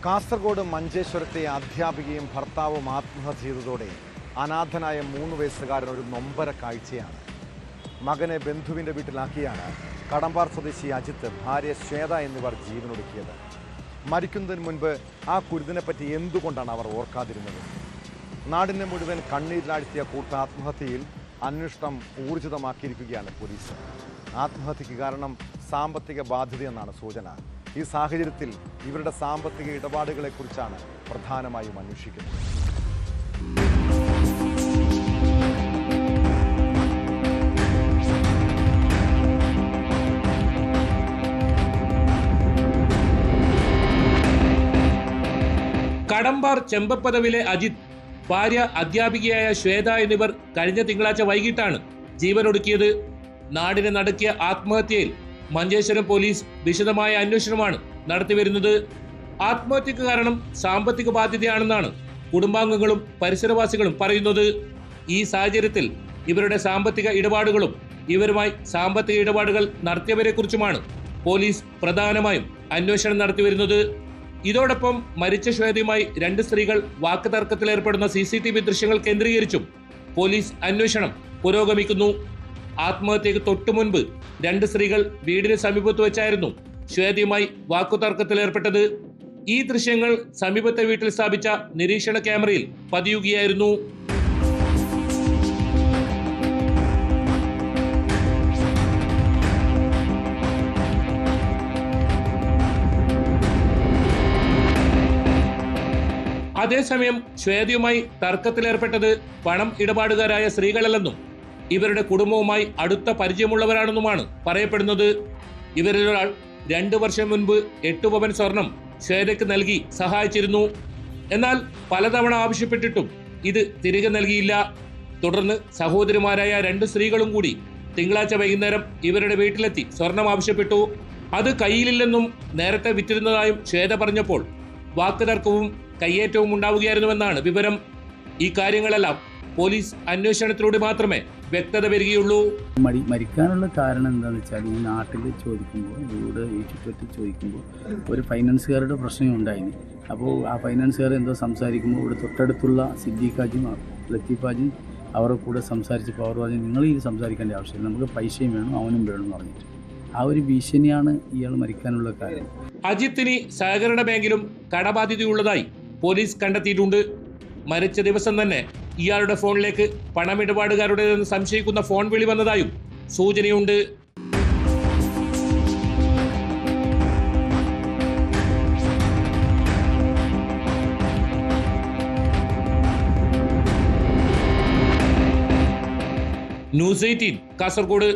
കാസർഗോഡ് മഞ്ചേശ്വരത്തെ അധ്യാപികയും ഭർത്താവും ആത്മഹത്യ ചെയ്തതോടെ അനാഥനായ 3 വയസ്സുകാരൻ ഒരു നൊമ്പര കാഴ്ചയാണ്. മകനെ ബന്ധുവിൻ്റെ വീട്ടിലാക്കിയാണ് കടമ്പാർ സ്വദേശി അജിത്ത്, ഭാര്യ ശ്വേത എന്നിവർ ജീവനൊടുക്കിയത്. മരിക്കുന്നതിന് മുൻപ് ആ കുരുതിനെപ്പറ്റി എന്തുകൊണ്ടാണ് അവർ ഓർക്കാതിരുന്നത്? നാടിനെ മുഴുവൻ കണ്ണീരിലാഴ്ത്തിയ കൂട്ടാത്മഹത്യയിൽ അന്വേഷണം ഊർജിതമാക്കിയിരിക്കുകയാണ് പോലീസ്. ആത്മഹത്യക്ക് കാരണം സാമ്പത്തിക ബാധ്യതയെന്നാണ് സൂചന. ഈ സാഹചര്യത്തിൽ ഇവരുടെ സാമ്പത്തിക ഇടപാടുകളെക്കുറിച്ചാണ് പ്രധാനമായും അന്വേഷിക്കുന്നത്. കടമ്പാർ ചെമ്പപ്പദവിലെ അജിത്, ഭാര്യ അധ്യാപികയായ ശ്വേത എന്നിവർ കഴിഞ്ഞ തിങ്കളാഴ്ച വൈകിട്ടാണ് ജീവനൊടുക്കിയത്. നാടിനെ നടുക്കിയ ആത്മഹത്യയിൽ മഞ്ചേശ്വരം പോലീസ് വിശദമായ അന്വേഷണമാണ് നടത്തിവരുന്നത്. ആത്മഹത്യക്ക് കാരണം സാമ്പത്തിക ബാധ്യതയാണെന്നാണ് കുടുംബാംഗങ്ങളും പരിസരവാസികളും പറയുന്നത്. ഈ സാഹചര്യത്തിൽ ഇവരുടെ സാമ്പത്തിക ഇടപാടുകളും ഇവരുമായി സാമ്പത്തിക ഇടപാടുകൾ നടത്തിയവരെ കുറിച്ചുമാണ് പോലീസ് പ്രധാനമായും അന്വേഷണം നടത്തിവരുന്നത്. ഇതോടൊപ്പം മരിച്ച ശ്വേതയുമായി 2 സ്ത്രീകൾ വാക്കുതർക്കത്തിലേർപ്പെടുന്ന CCTV ദൃശ്യങ്ങൾ കേന്ദ്രീകരിച്ചും പോലീസ് അന്വേഷണം പുരോഗമിക്കുന്നു. ആത്മഹത്യക്ക് തൊട്ടു മുൻപ് 2 സ്ത്രീകൾ വീടിന് സമീപത്ത് വെച്ചായിരുന്നു ശ്വേതയുമായി വാക്കുതർക്കത്തിലേർപ്പെട്ടത്. ഈ ദൃശ്യങ്ങൾ സമീപത്തെ വീട്ടിൽ സ്ഥാപിച്ച നിരീക്ഷണ ക്യാമറയിൽ പതിയുകയായിരുന്നു. അതേസമയം ശ്വേതയുമായി തർക്കത്തിലേർപ്പെട്ടത് പണം ഇടപാടുകാരായ സ്ത്രീകളല്ലെന്നും ഇവരുടെ കുടുംബവുമായി അടുത്ത പരിചയമുള്ളവരാണെന്നുമാണ് പറയപ്പെടുന്നത്. ഇവരിലൊരാൾ 2 വർഷം മുൻപ് 8 പവൻ സ്വർണം ശ്വേതയ്ക്ക് നൽകി സഹായിച്ചിരുന്നു. എന്നാൽ പലതവണ ആവശ്യപ്പെട്ടിട്ടും ഇത് തിരികെ നൽകിയില്ല. തുടർന്ന് സഹോദരിമാരായ 2 സ്ത്രീകളും കൂടി തിങ്കളാഴ്ച വൈകുന്നേരം ഇവരുടെ വീട്ടിലെത്തി സ്വർണം ആവശ്യപ്പെട്ടു. അത് കയ്യിലില്ലെന്നും നേരത്തെ വിറ്റിരുന്നതായും ശ്വേത പറഞ്ഞപ്പോൾ വാക്കുതർക്കവും കയ്യേറ്റവും ഉണ്ടാവുകയായിരുന്നുവെന്നാണ് വിവരം. ഈ കാര്യങ്ങളെല്ലാം പോലീസ് അന്വേഷണത്തിലൂടെ മാത്രമേ വ്യക്തത വരികയുള്ളൂ. മരിക്കാനുള്ള കാരണം എന്താണെന്ന് വെച്ചാൽ, ഈ നാട്ടിൽ ചോദിക്കുമ്പോൾ, ഇവിടെ ഈ ചുറ്റത്ത് ചോദിക്കുമ്പോൾ ഒരു ഫൈനാൻസുകാരുടെ പ്രശ്നം ഉണ്ടായിന്. അപ്പോൾ ആ ഫൈനാൻസുകാർ എന്തോ സംസാരിക്കുമ്പോൾ ഇവിടെ തൊട്ടടുത്തുള്ള സിദ്ദീഖാജും ലത്തീഫാജും അവരുടെ കൂടെ സംസാരിച്ചപ്പോൾ അവർ പറഞ്ഞു, നിങ്ങൾ ഈ സംസാരിക്കേണ്ട ആവശ്യമില്ല, നമുക്ക് പൈസയും വേണം അവനും വേണം എന്ന് പറഞ്ഞിട്ട് ആ ഒരു ഭീഷണിയാണ് ഇയാൾ മരിക്കാനുള്ള കാര്യം. അജിത്തിന് സഹകരണ ബാങ്കിലും കടബാധ്യതയുള്ളതായി പോലീസ് കണ്ടെത്തിയിട്ടുണ്ട്. മരിച്ച ദിവസം തന്നെ ഇയാളുടെ ഫോണിലേക്ക് പണമിടപാടുകാരുടേതെന്ന് സംശയിക്കുന്ന ഫോൺ വിളി വന്നതായും സൂചനയുണ്ട്. ന്യൂസ് 18 കാസർഗോഡ്.